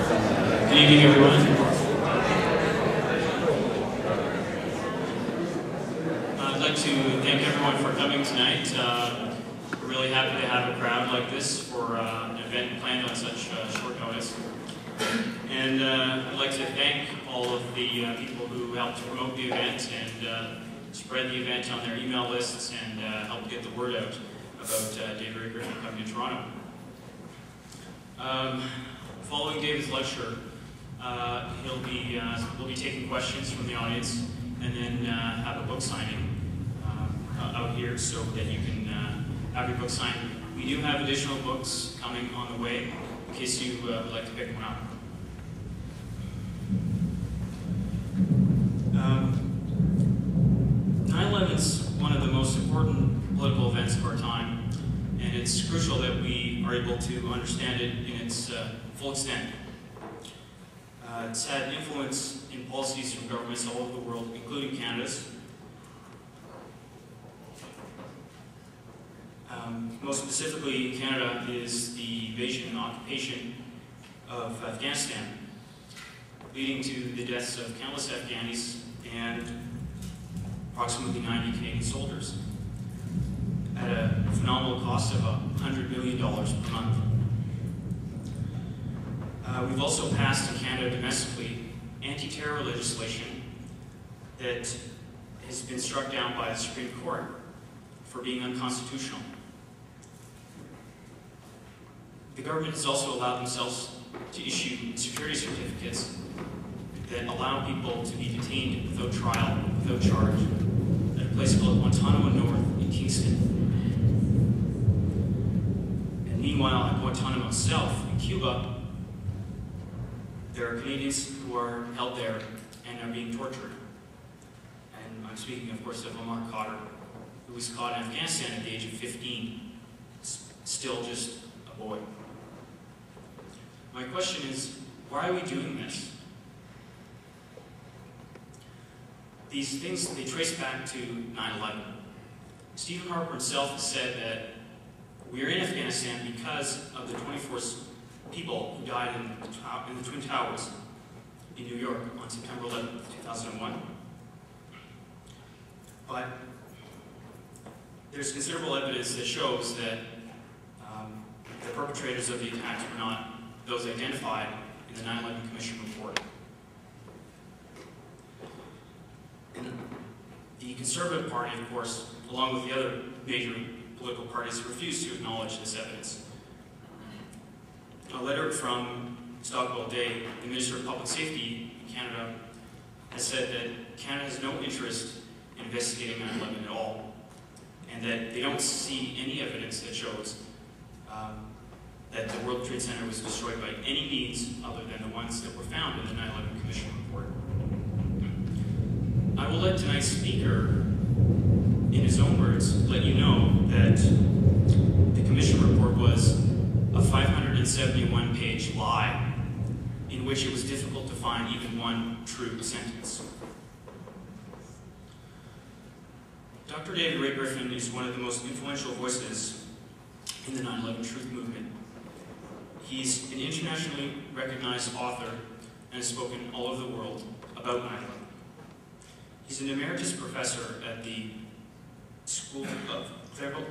Good evening, everyone. I'd like to thank everyone for coming tonight. We're really happy to have a crowd like this for an event planned on such short notice. And I'd like to thank all of the people who helped promote the event and spread the event on their email lists and help get the word out about David Ray Griffin coming to Toronto. Following David's lecture, we'll be taking questions from the audience and then have a book signing out here so that you can have your book signed. We do have additional books coming on the way in case you would like to pick one up. 9/11's one of the most important political events of our time, and it's crucial that we are able to understand it in its full extent. It's had influence in policies from governments all over the world, including Canada's. Most specifically, Canada is the invasion and occupation of Afghanistan, leading to the deaths of countless Afghanis and approximately 90 Canadian soldiers at a phenomenal cost of $100 million per month. We've also passed in Canada domestically anti-terror legislation that has been struck down by the Supreme Court for being unconstitutional. The government has also allowed themselves to issue security certificates that allow people to be detained without trial, without charge, at a place called Guantanamo North in Kingston. And meanwhile, at Guantanamo South in Cuba, there are Canadians who are held there and are being tortured. And I'm speaking, of course, of Omar Khadr, who was caught in Afghanistan at the age of 15, still just a boy. My question is, why are we doing this? These things, they trace back to 9/11. Stephen Harper himself has said that we're in Afghanistan because of the 24 people who died in the Twin Towers in New York on September 11, 2001. But there's considerable evidence that shows that the perpetrators of the attacks were not those identified in the 9/11 Commission report. And the Conservative Party, of course, along with the other major political parties, refused to acknowledge this evidence. A letter from Stockwell Day, the Minister of Public Safety in Canada, has said that Canada has no interest in investigating 9/11 at all, and that they don't see any evidence that shows that the World Trade Center was destroyed by any means other than the ones that were found in the 9/11 Commission report. I will let tonight's speaker, in his own words, let you know that the Commission report was a 571-page lie in which it was difficult to find even one true sentence. Dr. David Ray Griffin is one of the most influential voices in the 9/11 Truth movement. He's an internationally recognized author and has spoken all over the world about 9/11. He's an emeritus professor at the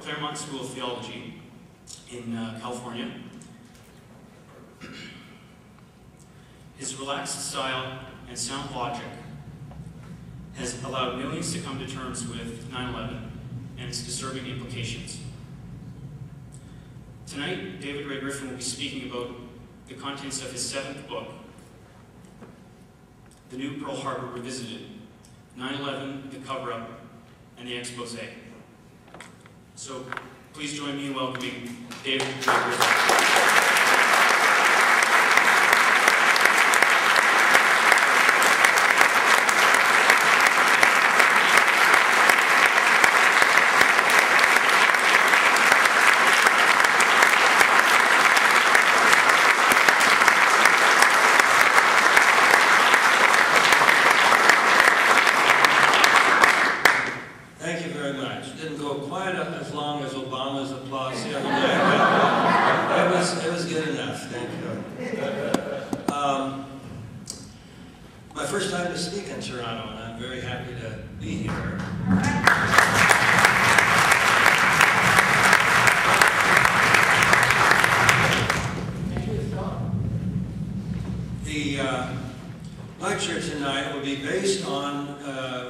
Claremont School of Theology in California. His relaxed style and sound logic has allowed millions to come to terms with 9/11 and its disturbing implications. Tonight, David Ray Griffin will be speaking about the contents of his 7th book, The New Pearl Harbor Revisited, 9/11, the Cover-Up, and the Expose. So please join me in welcoming David Ray Griffin. It was good enough, thank you. first time to speak in Toronto, and I'm very happy to be here. The lecture tonight will be based on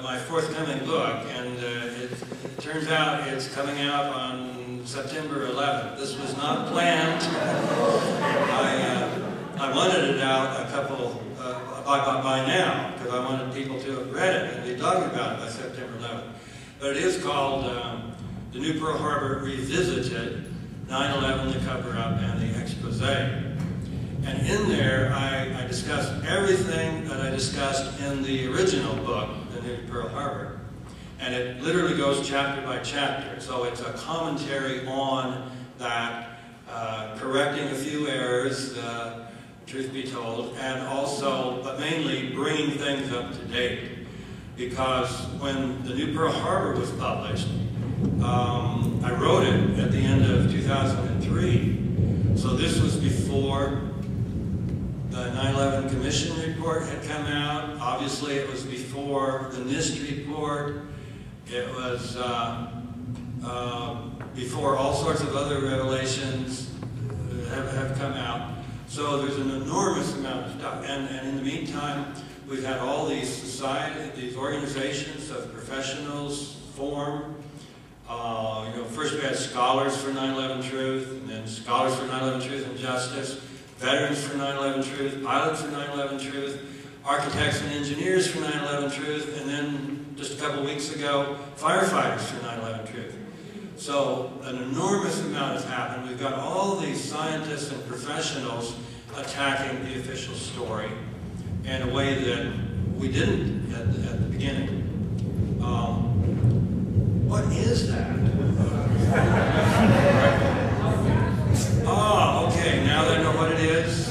my forthcoming book, and it turns out it's coming out on September 11th. This was not planned. I wanted it out a couple by now, because I wanted people to have read it and be talking about it by September 11th. But it is called The New Pearl Harbor Revisited, 9/11, the Cover-Up, and the Expose. And in there, I discussed everything that I discussed in the original book, The New Pearl Harbor. And it literally goes chapter by chapter. So it's a commentary on that, correcting a few errors, truth be told, and also, but mainly, bringing things up to date. Because when The New Pearl Harbor was published, I wrote it at the end of 2003. So this was before the 9/11 Commission report had come out. Obviously, it was before the NIST report. It was before all sorts of other revelations have come out. So there's an enormous amount of stuff. And in the meantime, we've had all these these organizations of professionals form. First we had Scholars for 9/11 Truth, and then Scholars for 9/11 Truth and Justice, Veterans for 9/11 Truth, Pilots for 9/11 Truth, Architects and Engineers for 9/11 Truth, and then just a couple weeks ago, Firefighters for 9/11 Truth. So an enormous amount has happened. We've got all these scientists and professionals attacking the official story in a way that we didn't at the beginning. What is that? Oh, okay, now they know what it is.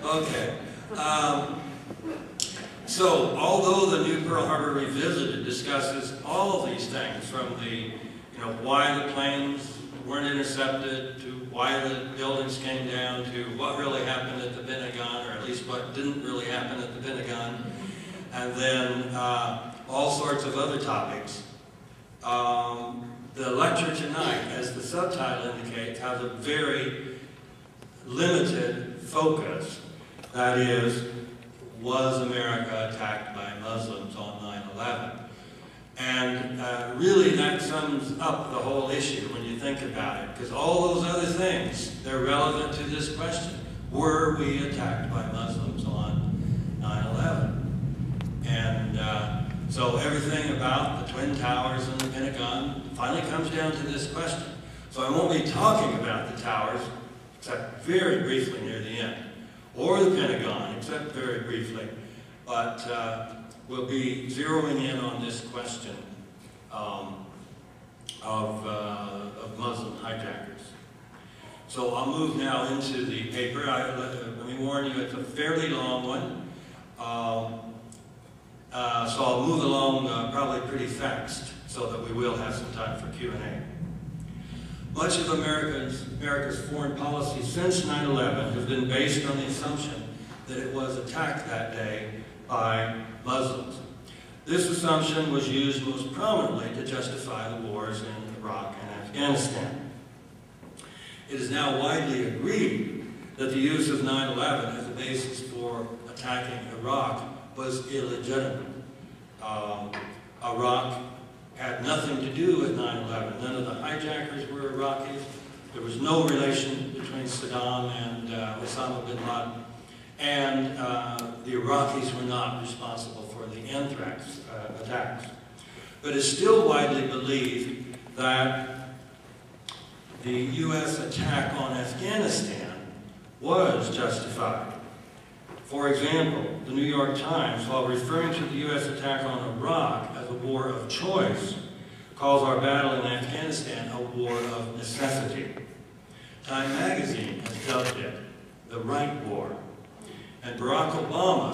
Okay. So, although the New Pearl Harbor Revisited discusses all of these things, from the, why the planes weren't intercepted, to why the buildings came down, to what really happened at the Pentagon, or at least what didn't really happen at the Pentagon, and then all sorts of other topics. The lecture tonight, as the subtitle indicates, has a very limited focus. That is, was America attacked by Muslims on 9/11? And really that sums up the whole issue when you think about it, because all those other things, they're relevant to this question. Were we attacked by Muslims on 9/11? And so everything about the Twin Towers and the Pentagon finally comes down to this question. So I won't be talking about the towers, except very briefly near the end, or the Pentagon, except very briefly, but we'll be zeroing in on this question of Muslim hijackers. So I'll move now into the paper. Let me warn you, it's a fairly long one, so I'll move along probably pretty fast, so that we will have some time for Q&A. Much of America's foreign policy since 9/11 has been based on the assumption that it was attacked that day by Muslims. This assumption was used most prominently to justify the wars in Iraq and Afghanistan. It is now widely agreed that the use of 9/11 as a basis for attacking Iraq was illegitimate. Iraq had nothing to do with 9/11. None of the hijackers were Iraqis. There was no relation between Saddam and Osama bin Laden. And the Iraqis were not responsible for the anthrax attacks. But it's still widely believed that the U.S. attack on Afghanistan was justified. For example, the New York Times, while referring to the U.S. attack on Iraq as a war of choice, calls our battle in Afghanistan a war of necessity. Time magazine has dubbed it the right war. And Barack Obama